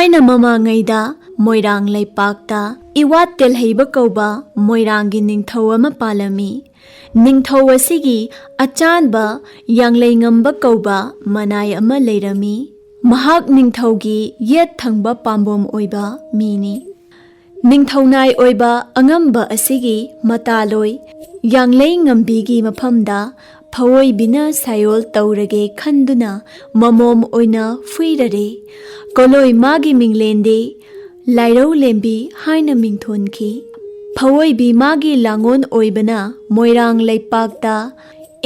थाइना ममांगैदा मोइरांग लैपाक्ता इवात तेलहैबा कौबा मोइरांगी निंगथौ अमा पालमी। निंगथौ असिगी अचानबा यांगलैंगंबा कौबा मनाय अमा लैरमी। महाक निंगथौगी येत थंगबा पाम्बोम ओइबा मीनी। निंगथौनाय ओइबा अंगंबा असिगी मतालोय यांगलैंगंबीगी मफमदा फवोइबिना सायोल तौरगे खंदुना ममोम ओइना फुइररे। कोलोय मागी मिंगलेंदे लाइरौ लेंबी हाइना मिंथोनखी। फवोइबी मागी लांगोन ओइबना मोइरांग लैपाक्ता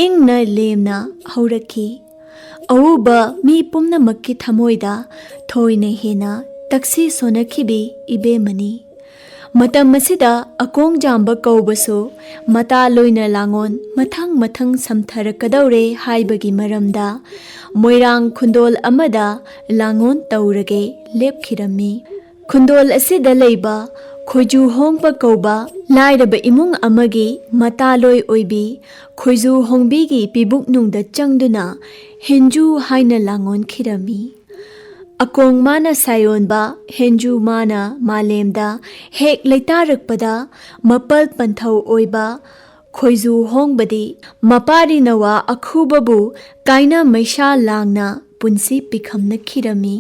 इंगना लेमना हौरखी। अवुबा मी पुम्नमक्की थमोइदा थोइना हेना तक्सी सोनखिबी इबेमनी। मतम मसिदा अकोंग जांबा कौबसो मता लोइना लांगोन मथंग मथंग समथरकदौरे हाइबगी मरमदा मोइरांग खुंदोल अमदा लांगोन तौरगे लेपखिरमी। खुंदोल असिदा लैबा खोइजू होंगबा कौबा लाइरबा इमुंग अमगी मतालोय ओइबी खोइजू होंगबीगी पिबुकनुंगदा चंगदुना हेंजू हाइना लांगोन खिरमी। अकोंग माना सायोनबा हेंजू माना मालेमदा हेक लैतारकपदा मपल पंथौ ओइबा खोइजू होंगबदी मपारी नवा अखुबबू काइना मैशा लांगना पुंसी पिखमना खिरमी।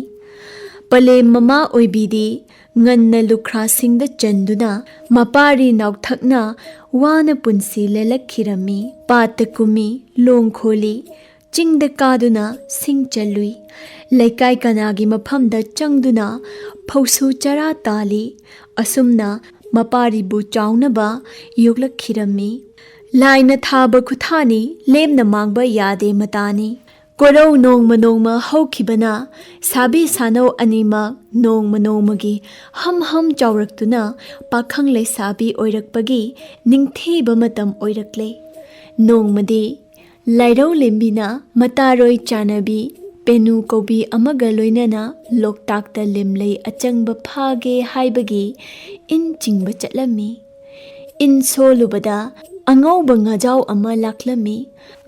पले mama ओइबीदी ngana lukra singda chanduna mapari naukthakna wana punsi lelakhirami pata kumi long kholi chingda kaduna sing chalui laikai kanagi maphamda changduna phausu chara tali asumna mapari bu chaunaba yoklakhirami laina thaba khuthani lemna mangba yade matani कोरौ नोंगमा नोंगमा हौखिबना साबी सानौ अनिमा नोंगमा नोंगमागी हम चाउरक्तुना पाखंग लैसाबी ओइरकपगी निंगथेबा मतम ओइरकले। नोंगमदी लाइरौ लेंबिना मतारोय चानबी पेनु कौबी अमगा लोइनना लोकताकता लेमलै अचंगबा फागे हाइबगी इन चिंगबा चटलमी। इन सोलुबदा अंगौबा ngajau अमा लाक्लमी।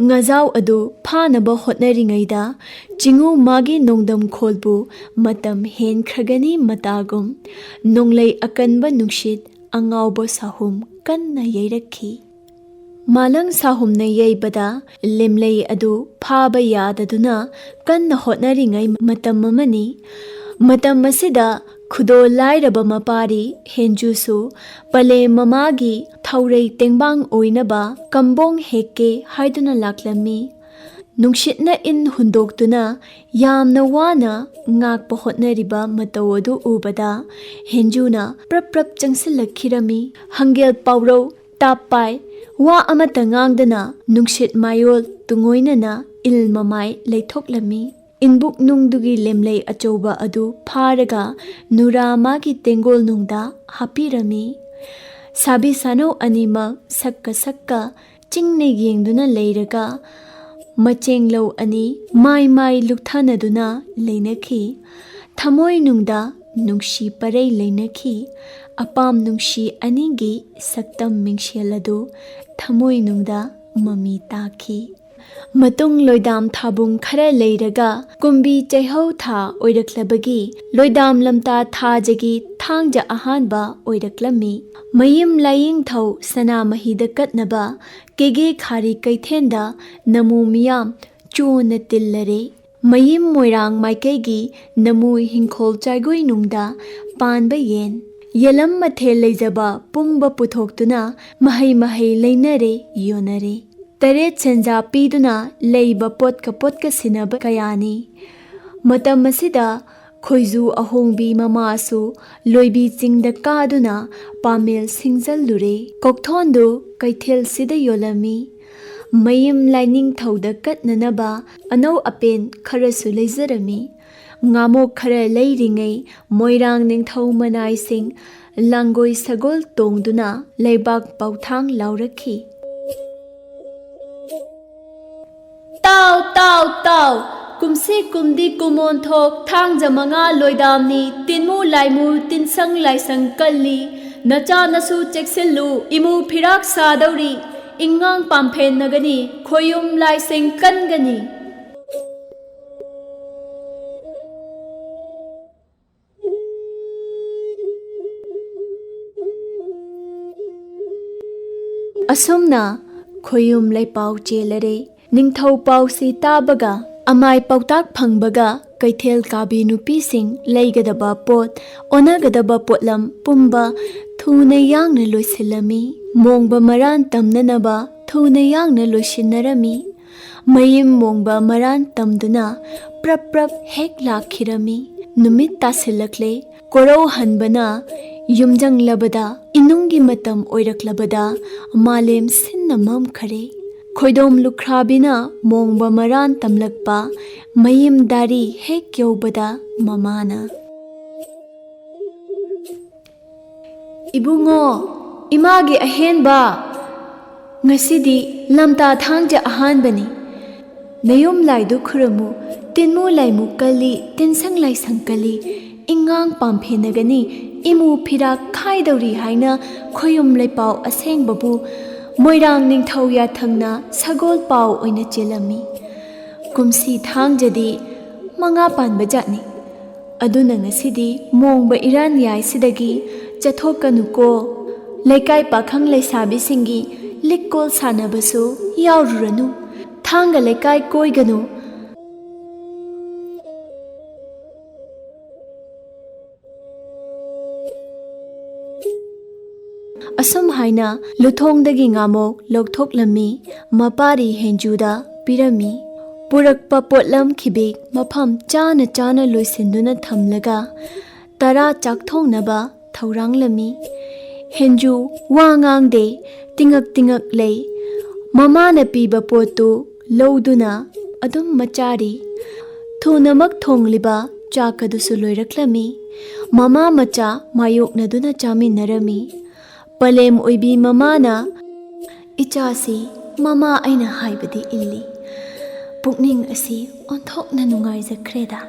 ngajau अदु फानबा होटनरिङैदा चिंगु मागी नोंदम खोलबु मतम हेनख्रगनी मतागुम नोंलै अकनबा नुंशित अंगाउबा साहुम कन्ना यैरखी। मालंग साहुमना यैबदा लेमलै अदु फाबा याददुना कन्ना होटनरिङै मतम अमनी। मतम असिदा खुदो लाइरबा मपारी हेंजूसु पले ममागी थौरै तेंबांग ओइनबा कंबोंग हेके हाइदुना लाक्लमी। नुंशितना इन हुंदोक्तुना यामना वाना ngakpa hotnariba matau adu ubada हेंजूना प्रप चंगसिलखिरमी। हंगेल पाउरौ ताpai wa amata ngangdana नुंशित मायोल तुंगोइनना इल ममाय लैथोक्लमी। इनबुक नुंगदुगी लेमलै अचौबा अदु फारगा नुरा मागी तेंगोल नुंगदा हापिरमी। साबी सानौ अनिमक सक्का चिंगने येंगदुना लैरगा मचेंगलौ अनि माय लुकथानदुना लैनखी। थमोय नुंगदा नुंगशी परै लैनखी। अपाम नुंगशी अनिगी सक्तम मिंगशेलदु थमोय नुंगदा ममी ताखी। मतुंग लोइदाम थाबुंग खरा लैरगा कुंबी चैहौ था ओइरक्लबगी लोइदाम लमता थाजगी थांगजा अहानबा ओइरक्लमी। मयिम लाइंग थौ सना महिदा कटनबा केगे खारी कैथेंदा नमु मियाम चोन तिल्लरे। मयिम मोइरांग माइकैगी नमु हिंखोल चाइगोइ नुंगदा पानबा येन यलम मथेल लैजबा पुंगबा पुथोक्तुना महै लैनरे योनरे। तरेत सेंजा पीदुना लैबा पोटका सिनबा कयानी। मतम असिदा खोइजू अहोंगबी ममासु लोइबी चिंगदा कादुना पामेल सिंगजलुरे। कोकथोंदु कैथेल सिदा योलमी। मयिम लाइनिंग थौदा कटननबा अनौ अपेन खरसु लैजरमी। ngamok khara leiringai moirang ningthau manai sing langoi sagol tongduna leibak pauthang laurakhi. Tau kumsi kumdi kumon thok thang jamanga loidamni tinmu laimu tinsang laisang kalli nacha nasu cheksillu imu phirak sadauri ingang pamphen nagani khoyum laiseng kangani. असुमना खोयुम लेपाउ चेलरे Ningthou पाउसी ताबगा अमाय पाउताक फंगबगा कैथेल काबी नुपीसिंग लेगदबा पोत ओनगदबा पोतलम पुंबा थुना यांगना लोइसिलमी मोंगबा मरान तमननबा थुना यांगना लोइसिनरमी मयिम मोंगबा मरान तमदुना प्रप प्रप हेक लाखिरमी नुमित तासिलकले कोरौ हनबना युमजंगलबदा इनुंगी मतम ओइरकलबदा मालेम सिन्ना ममखरे खोइदोम लुख्राबिना मोंगबा मरान तमलकपा मयिम दारी हेक यौबदा ममाना Ibungo इमागे अहेनबा ngasidi lamta thangja ahanbani nayom laidu khuramu tinmu laimu kali tinsang lai sangkali ingang pamphenagani imu phira khaidori haina khoyum laipau aseng babu moirang ningthau ya thangna sagol pau oina chelami kumsi thangjadi manga panba jatni aduna ngasidi mongba iran yai sidagi chathokanu ko laikai pakhang laisabi singi लिक्कोल सानबसु यावरुरनु थांगा लेकाय कोइगनु असम हाइना लुथोंगदगी ngamok lokthoklammi mapari henjuda pirami purakpa potlam khibik mafam chana chana loisinduna thamlaga tara chakthongnaba thauranglami henju wangang de tingak tingak lei mama na piba potu loduna adum machari thunamak thongliba chakadu suloiraklami mama macha mayok naduna chami narami palem oibi mama na ichasi mama aina haibadi illi pukning asi onthok na nungai zakreda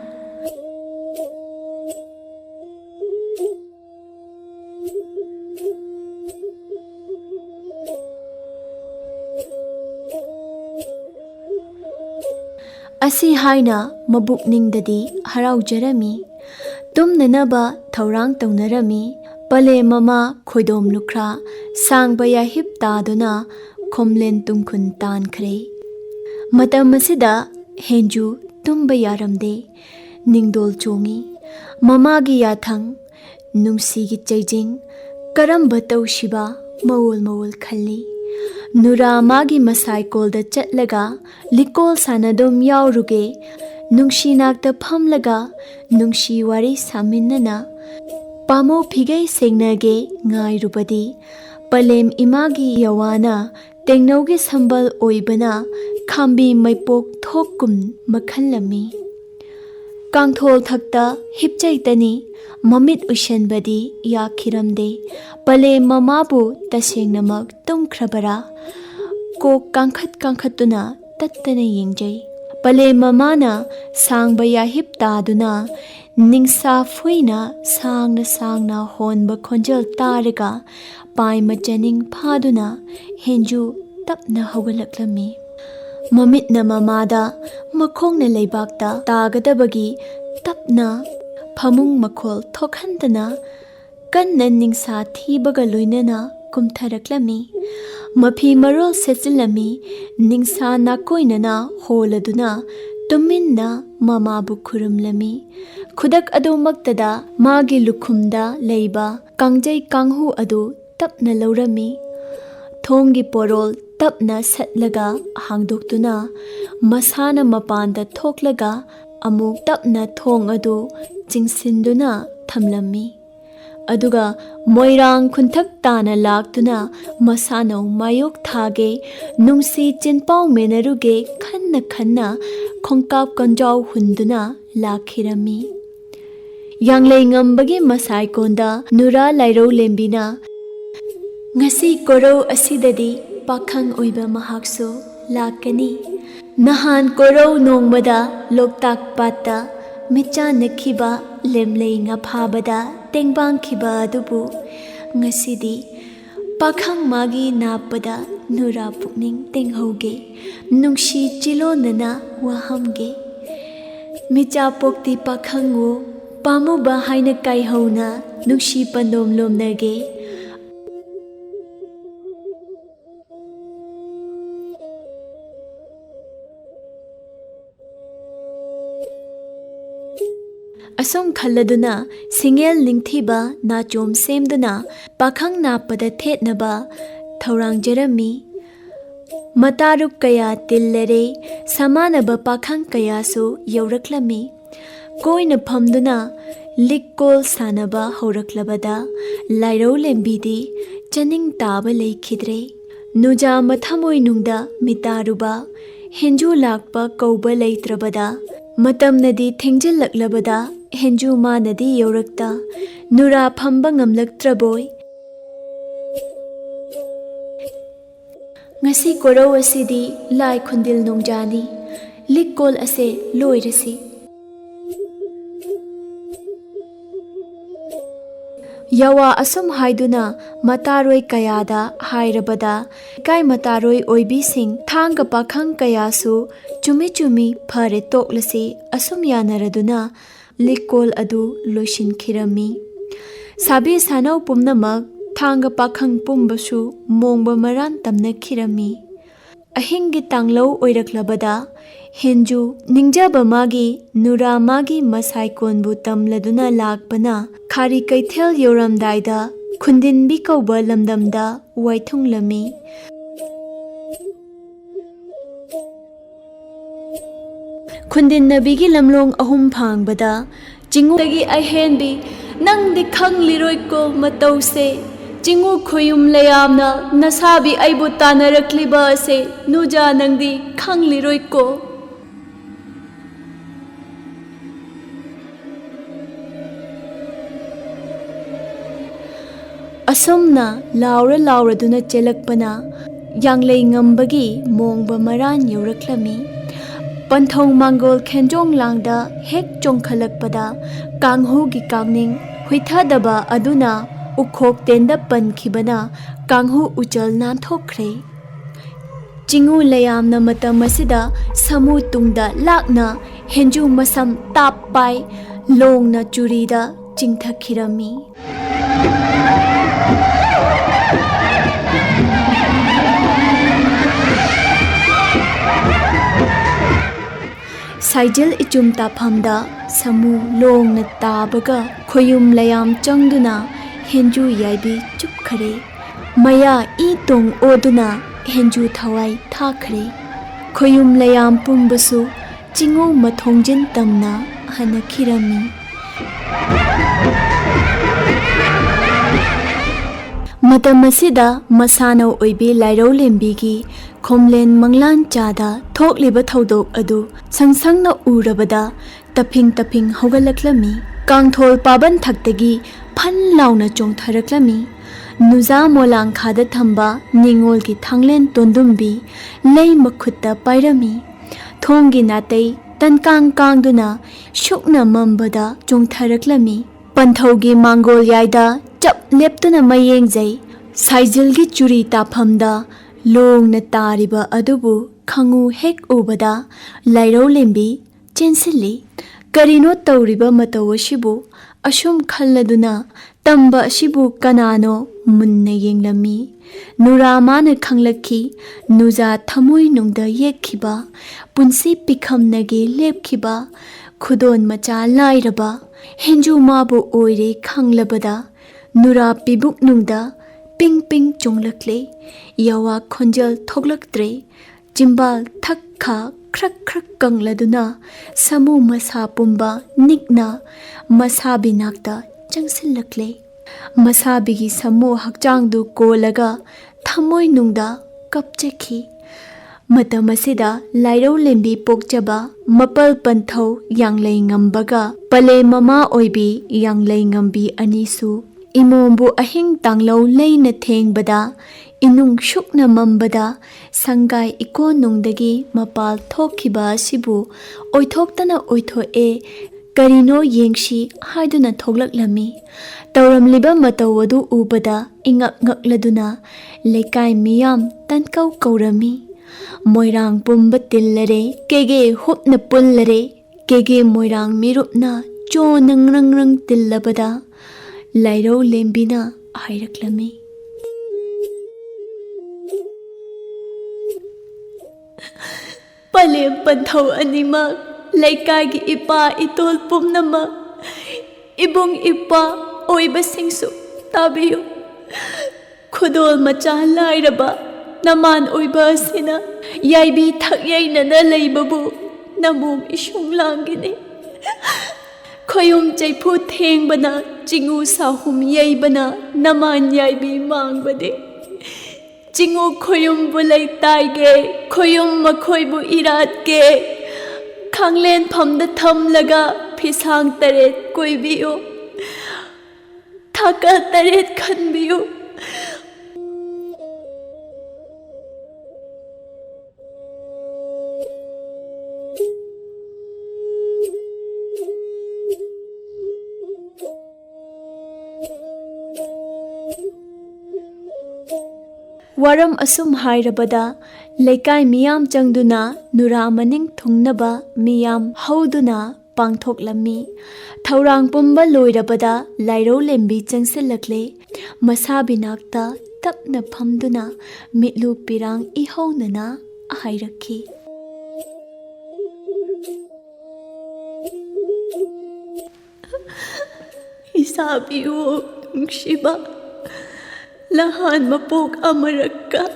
asi haina mabukningdadi haraujarami tumnanaba thaurang taunarami pale mama khoidom lukra sangbaya hip taduna khomlen tungkhun tankhre matam asida henju tumba yaramde ningdol chongi mama gi yathang nungsi gi chaijing karamba tawshiba mawul mawul khalli nura magi masai kolda chatlaga likol sanadom yauruge nungshi nakta phamlaga nungshi wari saminana pamo phigai sengnage ngai rupadi palem imagi yawana tengnoge sambal oibana khambi maipok thokum makhanlami kangthol thakta hipchaitani mamit ushanbadi yakhiramde pale mamabu tasengnamak tumkhrabara ko kangkhatuna tattana yengjai pale mamana sangbaya hiptaduna ningsa fuina sangna honba khonjal taraga pai machaning phaduna henju tapna hawalaklami mamitna mamada makhongna leibakta tagadabagi tapna phamung makhol thokhandana kanna ningsa thibaga loinana kumtharaklami mafi marol setsilami ningsa na koinana holaduna tuminna mama bu khurumlami khudak adu maktada magi lukhumda leiba kangjai kanghu adu tapna laurami thongi porol tapna satlaga hangdoktuna masana mapanda thoklaga amuk tapna thong adu chingsinduna thamlami aduga moirang khunthak tana laktuna masano mayok thage nungsi chinpau menaruge khanna khongkap konjaw hunduna lakhirami yanglei ngambagi masai konda nura lairo lembina ngasi koro asidadi pakhang oiba mahakso lakani nahan koro nongmada loktak patta micha nakhiba lemlei nga phabada tengbang khiba dubu ngasidi pakhang magi napada nura pukning tenghoge nungshi chilonana wahamge micha pokti pakhangu pamuba haina kai hauna nungshi pandom lomnage असम खल्लदुना सिंगेल निंगथीबा नाचोम सेमदुना पाखंग नापदा थेटनबा थौरांजरमी मतारुक कया तिल्लरे समानबा पाखंग कयासु यौरक्लमी कोइन फमदुना लिक्कोल सानबा हौरक्लबदा लाइरौ लेंबीदी चनिंग ताबा लेखिद्रे नुजा मथमोय नुंगदा मितारुबा हेंजू लाकपा कौबा लेत्रबदा मतमनदी थेंजिल्लक्लबदा हेंजू मानदी यौरक्ता नुरा फंबा ngamlaktraboy ngasi korau asidi lai khundil nongjani likkol ase loirasi yawa asum haiduna mataroi kayada hairabada kai mataroi oibi sing thanga pakhang kayasu chumi chumi phare toklasi asum yanaraduna likkol adu loishin khirami sabi sanau pumnamak thanga pakhang pumbasu mongba maran tamna khirami ahingi tanglau oiraklabada henju ningjaba magi nura magi masai konbu tamladuna lakpana khari kaithel yoramdaida khundin bi kauba lamdamda waithunglami khundin nabigi lamlong ahum phangbada jingu dagi ahenbi nangdi khangliroi ko matause jingu khoyum layamna nasabi aibu tanarakliba ase nuja nangdi khangliroi ko asomna laura duna chelakpana yanglei ngambagi mongba maran yoraklami panthong mangol khenjong langda hek chongkhalakpada kanghu gi kangning huithadaba aduna ukhok tenda pankhibana kanghu uchal nan thokre jingu layamna matam asida samu tungda lakna henju masam tap pai longna churida chingthakhirami साइजल इचुम ताफमदा समू लोंगना ताबगा खोयुम लयाम चंगदुना हेंजू याइबी चुपखरे मया ई तोंग ओदुना हेंजू थवाई थाखरे खोयुम लयाम पुंबसु चिंगो मथोंजिन तमना हनखिरमी मतमसिदा मसानौ ओइबी लाइरौ लेंबीगी खोमलेन मंगलान चादा थोकलिबा थौदोक अदु संसंगना उरबदा तफिंग हौगलक्लमी कांगथोल पाबन थक्तगी fun लाउना चोंथरक्लमी नुजा मोलांग खादा थंबा निंगोल की थांगलेन तोंदुंबी लई मखुत्ता पाइरमी थोंगी नातै तनकांग कांगदुना शुकना मम्बदा चोंथरक्लमी पंथौगी मांगोल याइदा चप लेप्तुना मयेंगजै साइजलगी चुरी ताफमदा लोंगना तारिबा अदुबु खंगु हेक उबदा लाइरौ लेंबी चेंसिली करिनो तौरिबा मतौ अशिबु अशुम खल्लदुना तंबा अशिबु कनानो मुन्ना येंगलमी नुरामाना खंगलखी नुजा थमोय नुंगदा येखिबा पुंसी पिखमनगे लेपखिबा खुदोन मचा लाइरबा हेंजू माबु ओइरे खंगलबदा नुरा पिबुक नुंगदा ping ping चोंगलक्ले यावा खोंजल थोगलक्त्रे चिंबाल थक खा ख्रक ख्रक कंगलदुना समू मसा पुंबा निकना मसाबी नाकता चंगसिलक्ले मसाबीगी समू हकचांगदु कोलगा थमोय नुंगदा कपचखी मतमसिदा लाइरौ लेंबी पोकचबा मपल पंथौ यांगलै ngambगा पले ममा ओइबी यांगलै ngambi अनिसु इमोंबु अहिंग तांगलौ लेना थेंगबदा इनुंग शुकना मम्बदा संगाई इको नुंगदगी मपाल थोखिबा सिबु ओइथोक्तना ओइथोए करिनो येंगशी हाइदुना थोगलक्लमी तौरमलिबा मतौवदु उबदा इंगक ngakladuna लेकाई मियाम तनकौ कौरमी मोइरांग पुंबा तिल्लरे केगे हुपना पुल्लरे केगे मोइरांग मिरुपना चो नंग तिल्लबदा लाइरौ लेंबिना हाइरक्लमी पले पंथौ अनिमक लेकागी इपा इतोल पुमनमक इबुंग इपा ओइबसिंगसु ताबियु खुदोल मचा लाइरबा नमान ओइबा सिना याइबी थकयैनना लैबबु नमुम इशुंग लांगिने खोयुम चैफु थेंबना चिंगु साहुम यैबना नमान याइबी मांगबदे चिंगु खोयुम बुलै ताइगे खोयुम मखोइबु इरातगे खांगलेन फमदा थमलगा फिसांग तरेत कोइबियो थाका तरेत खनबियो वारम असुम हाइरबदा लेकाय मियाम चंगदुना नुरा मनिंग थुंगनबा मियाम हौदुना पांगथोकलमी थौरांग पुंबा लोइरबदा लाइरो लेंबी चंगसिलकले मसा बिनाक्ता तपना फमदुना मिटलु पिरांग इहौनना हाइरखी हिसाबियो शिबा लहान मपोक अमरक्का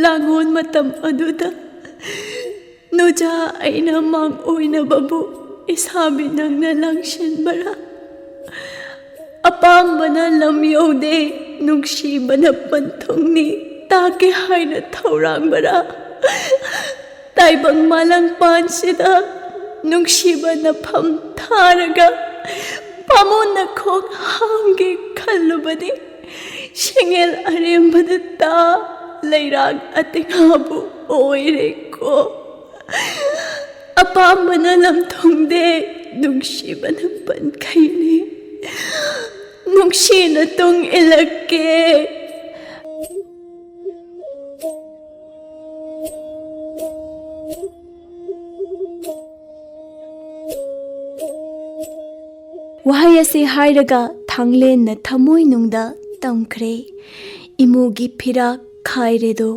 लांगोन मतम अदुदा नुजा आइना मांग ओइना बबु इसाबी नंगना लंगशन बरा अपाम बना लम योदे नुक्शी बना पंथोंगनी ताके हाइना थौरांग बरा ताइबंग मालंग पांसिदा नुक्शी बना फम थारगा पामोन खोक हांगे खल्लु बदे शिंगेल अरेंबदता लैराग अतिंगाबु ओइरेको अपामबना लमथोंदे नुंगशिबना पनखैने नुंगशिना तुंग इलक्के वहाय असे हाइरगा थांगलेन न थमोय नुंगदा तमख्रे इमुगी फिरा खाइरेदो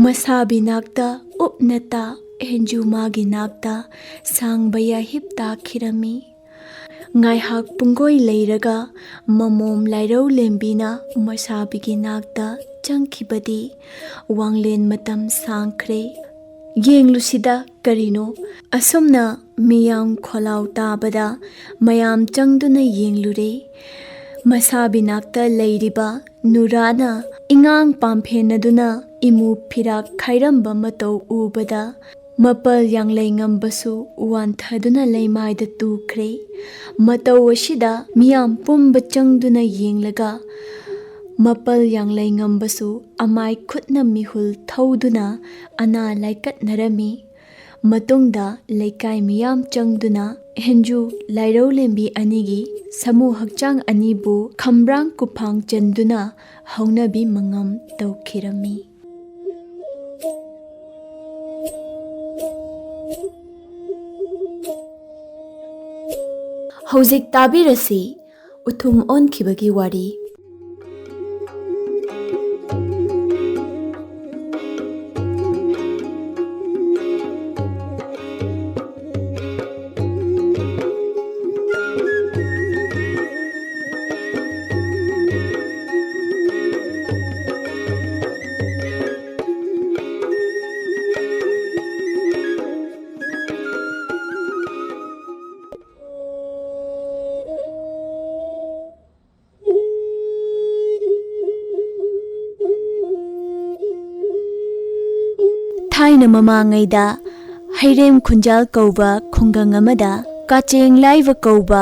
मसाबी नाक्ता उपनता हेंजू मागी नाक्ता सांगबया हिप्ता खिरमी ngaihak pungoi leiraga mamom lairau lembina masabigi nakta changkhibadi wanglen matam sangkhre yenglusida karino asomna miyam kholau tabada mayam changduna yenglure masabi nakta leiriba nurana ingang pamphenaduna imu phirak khairamba matau ubada mapal yanglai ngambasu wanthaduna leimaida tukre matau ashida miyam pumba changduna yenglaga mapal yanglai ngambasu amai khutna mihul thauduna ana laikat narami matungda laikai miyam changduna henju lairau lembi anigi samu hakchang anibu khambrang kuphang chanduna haunabi mangam taukhirami हौजिक ताबिरसी उथुम ओनखिबगी वारी थाइना ममांगैदा हैरेम खुंजाल कौबा खुंगंग अमदा काचेंग लाइवा कौबा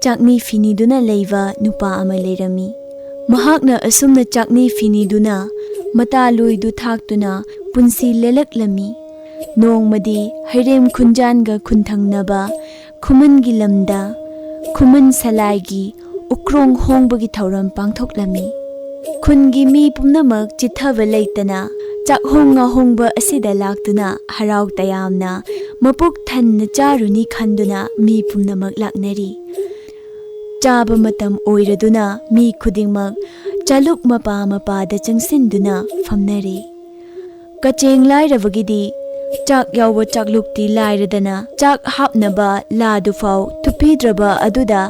चाकनी फिनीदुना लेवा नुपा अमा Laramie महाकना असुमना चाकनी फिनीदुना मता लोइदु थाक्तुना पुंसी लेलकलमी नोंगमदी हैरेम खुंजानगा खुंथंगनबा खुमनगी lambda खुमन सलाइगी उक्रोंग होंगबगी थौरम पांगथोकलमी खुनगी मी पुमनमक चिथाव लेतना चाकहोंगा होंगबा असिदा लाक्तुना हराव तयामना मपुक थन्न चारुनी खंदुना मी पुमनमक लाकनरी चाब मतम ओइरदुना मी खुदिंगमक चालुक मपा मपादा चंगसिंदुना फमनरी कचेंग लाइरबगिदी चाक याव चाकलुकती लाइरदना चाक हापनबा लादुफाव ꯄꯤꯗ꯭ꯔꯕ ꯑꯗꯨꯗ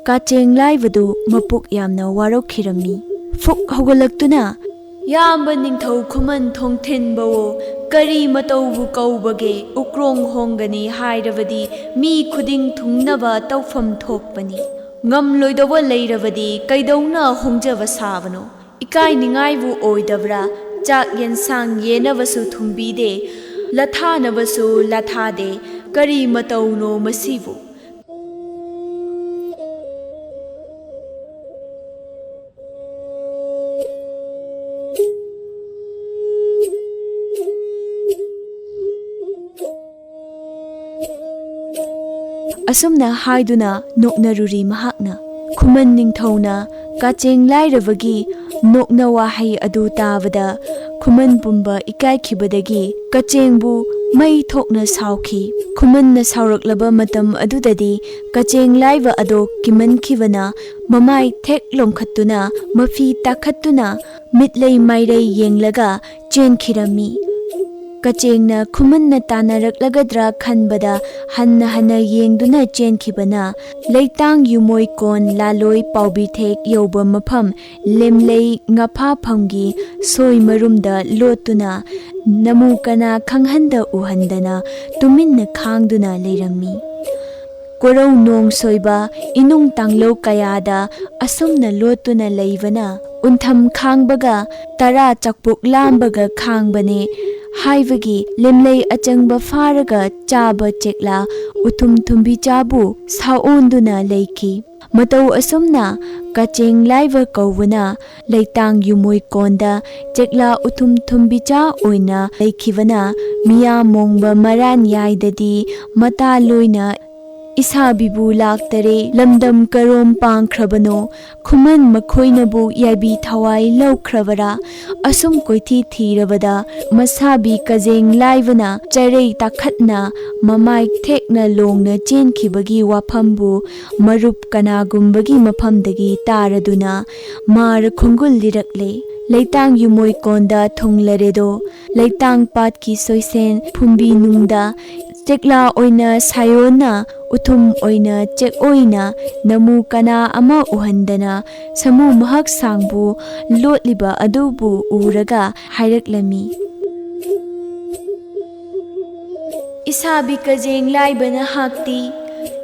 ꯀꯆꯦꯡ ꯂꯥꯏꯕꯗꯨ ꯃꯄꯨꯛ ꯌꯥꯝꯅ ꯋꯥꯔꯧꯈꯤꯔꯝꯃꯤ꯫ ꯐꯨꯛ ꯍꯧꯒꯠꯂꯛꯇꯨꯅ ꯌꯥꯝꯕ ꯅꯤꯡꯊꯧ ꯈꯨꯃꯟ ꯊꯣꯡꯊꯤꯟꯕꯋꯣ ꯀꯔꯤ ꯃꯇꯧꯕꯨ ꯀꯧꯕꯒꯦ ꯎꯀ꯭ꯔꯣꯡ ꯍꯣꯡꯒꯅꯤ ꯍꯥꯏꯔꯕꯗꯤ ꯃꯤ ꯈꯨꯗꯤꯡ ꯊꯨꯡꯅꯕ ꯇꯧꯐꯝ ꯊꯣꯛꯄꯅꯤ꯫ ꯉꯝꯂꯣꯏꯗꯧꯕ ꯂꯩꯔꯕꯗꯤ ꯀꯩꯗꯧꯅ ꯍꯣꯡꯖꯕ ꯁꯥꯕꯅꯣ? ꯏꯀꯥꯏꯅꯤꯡꯉꯥꯏꯕꯨ ꯑꯣꯏꯗꯕ꯭ꯔꯥ? ꯆꯥꯛ ꯌꯦꯟꯁꯥꯡ ꯌꯦꯟꯅꯕꯁꯨ ꯊꯨꯡꯕꯤꯗꯦ, ꯂꯊꯥꯅꯕꯁꯨ ꯂꯊꯥꯗꯦ, ꯀꯔꯤ ꯃꯇꯧꯅꯣ ꯃꯁꯤꯕꯨ? ꯑꯁꯨꯝꯅ ꯍꯥꯏꯗꯨꯅ ꯅꯣꯛꯅꯔꯨꯔꯤ ꯃꯍꯥꯛꯅ꯫ ꯈꯨꯃꯟ ꯅꯤꯡꯊꯧꯅ ꯀꯆꯦꯡ ꯂꯥꯏꯔꯕꯒꯤ ꯅꯣꯛꯅ ꯋꯥꯍꯩ ꯑꯗꯨ ꯇꯥꯕꯗ ꯈꯨꯃꯟ ꯄꯨꯝꯕ ꯏꯀꯥꯏꯈꯤꯕꯗꯒꯤ ꯀꯆꯦꯡꯕꯨ ꯃꯩ ꯊꯣꯛꯅ ꯁꯥꯎꯈꯤ꯫ ꯈꯨꯃꯟꯅ ꯁꯥꯎꯔꯛꯂꯕ ꯃꯇꯝ ꯑꯗꯨꯗꯗꯤ ꯀꯆꯦꯡ ꯂꯥꯏꯕ ꯑꯗꯣ ꯀꯤꯃꯟꯈꯤꯕꯅ ꯃꯃꯥꯏ ꯊꯦꯛ ꯂꯣꯝꯈꯠꯇꯨꯅ ꯃꯐꯤ ꯇꯥꯈꯠꯇꯨꯅ ꯃꯤꯠꯂꯩ ꯃꯥꯏꯔꯩ ꯌꯦꯡꯂꯒ ꯆꯦꯟꯈꯤꯔꯝꯃꯤ꯫ ꯀꯆꯦꯡꯅ ꯈꯨꯃꯟꯅ ꯇꯥꯟꯅꯔꯛꯂꯒꯗ꯭ꯔꯥ ꯈꯟꯕꯗ ꯍꯟꯅ ꯍꯟꯅ ꯌꯦꯡꯗꯨꯅ ꯆꯦꯟꯈꯤꯕꯅ ꯂꯩꯇꯥꯡ ꯌꯨꯃꯣꯏ ꯀꯣꯟ ꯂꯥꯂꯣꯏ ꯄꯥꯎꯕꯤꯊꯦꯛ ꯌꯧꯕ ꯃꯐꯝ ꯂꯦꯝꯂꯩ ꯉꯥꯐꯥꯐꯝꯒꯤ ꯁꯣꯏ ꯃꯔꯨꯝꯗ ꯂꯣꯠꯇꯨꯅ ꯅꯃꯨ ꯀꯅꯥ ꯈꯪꯍꯟꯗ ꯎꯍꯟꯗꯅ ꯇꯨꯃꯤꯟꯅ ꯈꯥꯡꯗꯨꯅ ꯂꯩꯔꯝꯃꯤ꯫ ꯀꯣꯔꯧ ꯅꯣꯡ ꯁꯣꯏꯕ ꯏꯅꯨꯡ ꯇꯥꯡꯂꯧ ꯀꯌꯥꯗ ꯑꯁꯨꯝꯅ ꯂꯣꯠꯇꯨꯅ ꯂꯩꯕꯅ ꯎꯟꯊꯝ ꯈꯥꯡꯕꯒ ꯇꯔꯥ ꯆꯥꯛꯄꯨꯛ ꯂꯥꯝꯕꯒ ꯈꯥꯡꯕꯅꯦ ꯍꯥꯏꯕꯒꯤ ꯂꯦꯝꯂꯩ ꯑꯆꯪꯕ ꯐꯥꯔꯒ ꯆꯥꯕ ꯆꯦꯛꯂꯥ ꯎꯊꯨꯝ ꯊꯨꯝꯕꯤꯆꯥꯕꯨ ꯁꯥꯑꯣꯟꯗꯨꯅ ꯂꯩꯈꯤ꯫ ꯃꯇꯧ ꯑꯁꯨꯝꯅ ꯀꯆꯦꯡ ꯂꯥꯏꯕ ꯀꯧꯕꯅ ꯂꯩꯇꯥꯡ ꯌꯨꯃꯣꯏ ꯀꯣꯟꯗ ꯆꯦꯛꯂꯥ ꯎꯊꯨꯝ ꯊꯨꯝꯕꯤꯆꯥ ꯑꯣꯏꯅ ꯂꯩꯈꯤꯕꯅ ꯃꯤꯌꯥꯝꯃꯣꯡꯕ ꯃꯔꯥꯟꯌꯥꯏꯗꯗꯤ ꯃꯇꯥꯂꯣꯏꯅ ꯏꯁꯥꯕꯤꯕꯨ ꯂꯥꯛꯇꯔꯦ ꯂꯝꯗꯝ ꯀꯔꯣꯝ ꯄꯥꯡꯈ꯭ꯔꯕꯅꯣ? ꯈꯨꯃꯟ ꯃꯈꯣꯏꯅꯕꯨ ꯌꯥꯏꯕꯤ ꯊꯋꯥꯏ ꯂꯧꯈ꯭ꯔꯕꯔꯥ? ꯑꯁꯨꯝ ꯀꯣꯏꯊꯤ ꯊꯤꯔꯕꯗ ꯃꯁꯥꯕꯤ ꯀꯖꯦꯡ ꯂꯥꯏꯕꯅ ꯆꯔꯩ ꯇꯥꯈꯠꯅ ꯃꯃꯥꯏ ꯊꯦꯛꯅ ꯂꯣꯡꯅ ꯆꯦꯟꯈꯤꯕꯒꯤ ꯋꯥꯐꯝꯕꯨ ꯃꯔꯨꯞ ꯀꯅꯥꯒꯨꯝꯕꯒꯤ ꯃꯐꯝꯗꯒꯤ ꯇꯥꯔꯗꯨꯅ ꯃꯥꯔ ꯈꯣꯡꯒꯨꯜ ꯂꯤꯔꯛꯂꯦ꯫ ꯂꯩꯇꯥꯡ ꯌꯨꯃꯣꯏ ꯀꯣꯟꯗ ꯊꯨꯡꯂꯔꯦꯗꯣ ꯂꯩꯇꯥꯡ ꯄꯥꯠꯀꯤ ꯁꯣꯏꯁꯦꯟ ꯐꯨꯝꯕꯤꯅꯨꯡꯗ ꯆꯦꯛꯂꯥ ꯑꯣꯏꯅ ꯁꯥꯌꯣꯟꯅ ꯎꯊꯨꯝ ꯑꯣꯏꯅ ꯆꯦꯛꯑꯣꯏꯅ ꯅꯃꯨ ꯀꯅꯥ ꯑꯃ ꯎꯍꯟꯗꯅ ꯁꯃꯨ ꯃꯍꯛꯁꯥꯡꯕꯨ ꯂꯣꯠꯂꯤꯕ ꯑꯗꯨꯕꯨ ꯎꯔꯒ ꯍꯥꯏꯔꯛꯂꯝꯃꯤ꯫ ꯏꯁꯥꯕꯤ ꯀꯖꯦꯡ ꯂꯥꯏꯕ ꯅꯍꯥꯛꯇꯤ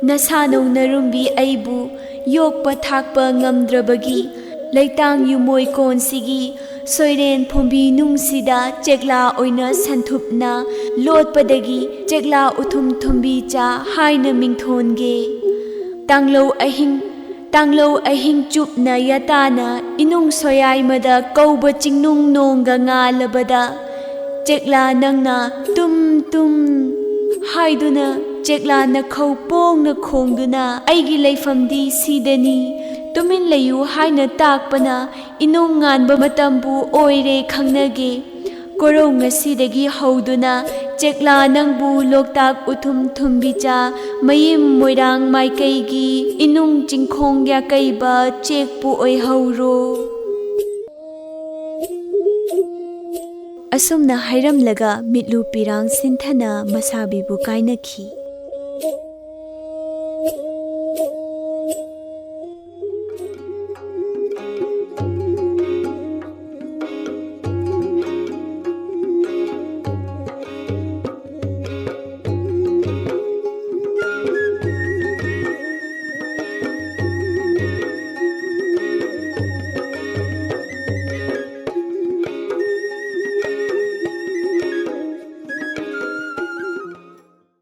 ꯅꯁꯥꯅꯧ ꯅꯔꯨꯝꯕꯤ ꯑꯩꯕꯨ ꯌꯣꯛꯄ ꯊꯥꯛꯄ ꯉꯝꯗ꯭ꯔꯕꯒꯤ ꯂꯩꯇꯥꯡ ꯌꯨꯃꯣꯏ ꯀꯣꯟꯁꯤꯒꯤ ꯁꯣꯏꯔꯦꯟ ꯐꯨꯝꯕꯤꯅꯨꯡꯁꯤꯗ ꯆꯦꯛꯂꯥ ꯑꯣꯏꯅ ꯁꯟꯊꯨꯞꯅ ꯂꯣꯠꯄꯗꯒꯤ ꯆꯦꯛꯂꯥ ꯎꯊꯨꯝ ꯊꯨꯝꯕꯤꯆꯥ ꯍꯥꯏꯅ ꯃꯤꯡꯊꯣꯟꯒꯦ꯫ ꯇꯥꯡꯂꯧ ꯑꯍꯤꯡ ꯆꯨꯞꯅ ꯌꯥꯇꯥꯅ ꯏꯅꯨꯡ ꯁꯣꯌꯥꯏꯃꯗ ꯀꯧꯕ ꯆꯤꯡꯅꯨꯡ ꯅꯣꯡꯒ ꯉꯥꯜꯂꯕꯗ ꯆꯦꯛꯂꯥ ꯅꯪꯅ ꯇꯨꯝ ꯇꯨꯝ ꯍꯥꯏꯗꯨꯅ ꯆꯦꯛꯂꯥ ꯅꯈꯧ ꯄꯣꯡꯅ ꯈꯣꯡꯗꯨꯅ ꯑꯩꯒꯤ ꯂꯩꯐꯝꯗꯤ ꯁꯤꯗꯅꯤ ꯇꯨꯃꯤꯟ ꯂꯩꯌꯨ ꯍꯥꯏꯅ ꯇꯥꯛꯄꯅ ꯏꯅꯣꯡ ꯉꯥꯟꯕ ꯃꯇꯝꯕꯨ ꯑꯣꯏꯔꯦ ꯈꯪꯅꯒꯦ꯫ ꯀꯣꯔꯧ ꯉꯁꯤꯗꯒꯤ ꯍꯧꯗꯨꯅ ꯆꯦꯛꯂꯥ ꯅꯪꯕꯨ ꯂꯣꯛꯇꯥꯛ ꯎꯊꯨꯝ ꯊꯨꯝꯕꯤꯆꯥ ꯃꯌꯤꯝ ꯃꯣꯏꯔꯥꯡ ꯃꯥꯏꯀꯩꯒꯤ ꯏꯅꯨꯡ ꯆꯤꯡꯈꯣꯡ ꯌꯥꯀꯩꯕ ꯆꯦꯛꯄꯨ ꯑꯣꯏꯍꯧꯔꯣ꯫ ꯑꯁꯨꯝꯅ ꯍꯥꯏꯔꯝꯂꯒ ꯃꯤꯠꯂꯨ ꯄꯤꯔꯥꯡ ꯁꯤꯟꯊꯅ ꯃꯁꯥꯕꯤꯕꯨ ꯀꯥꯏꯅꯈꯤ꯫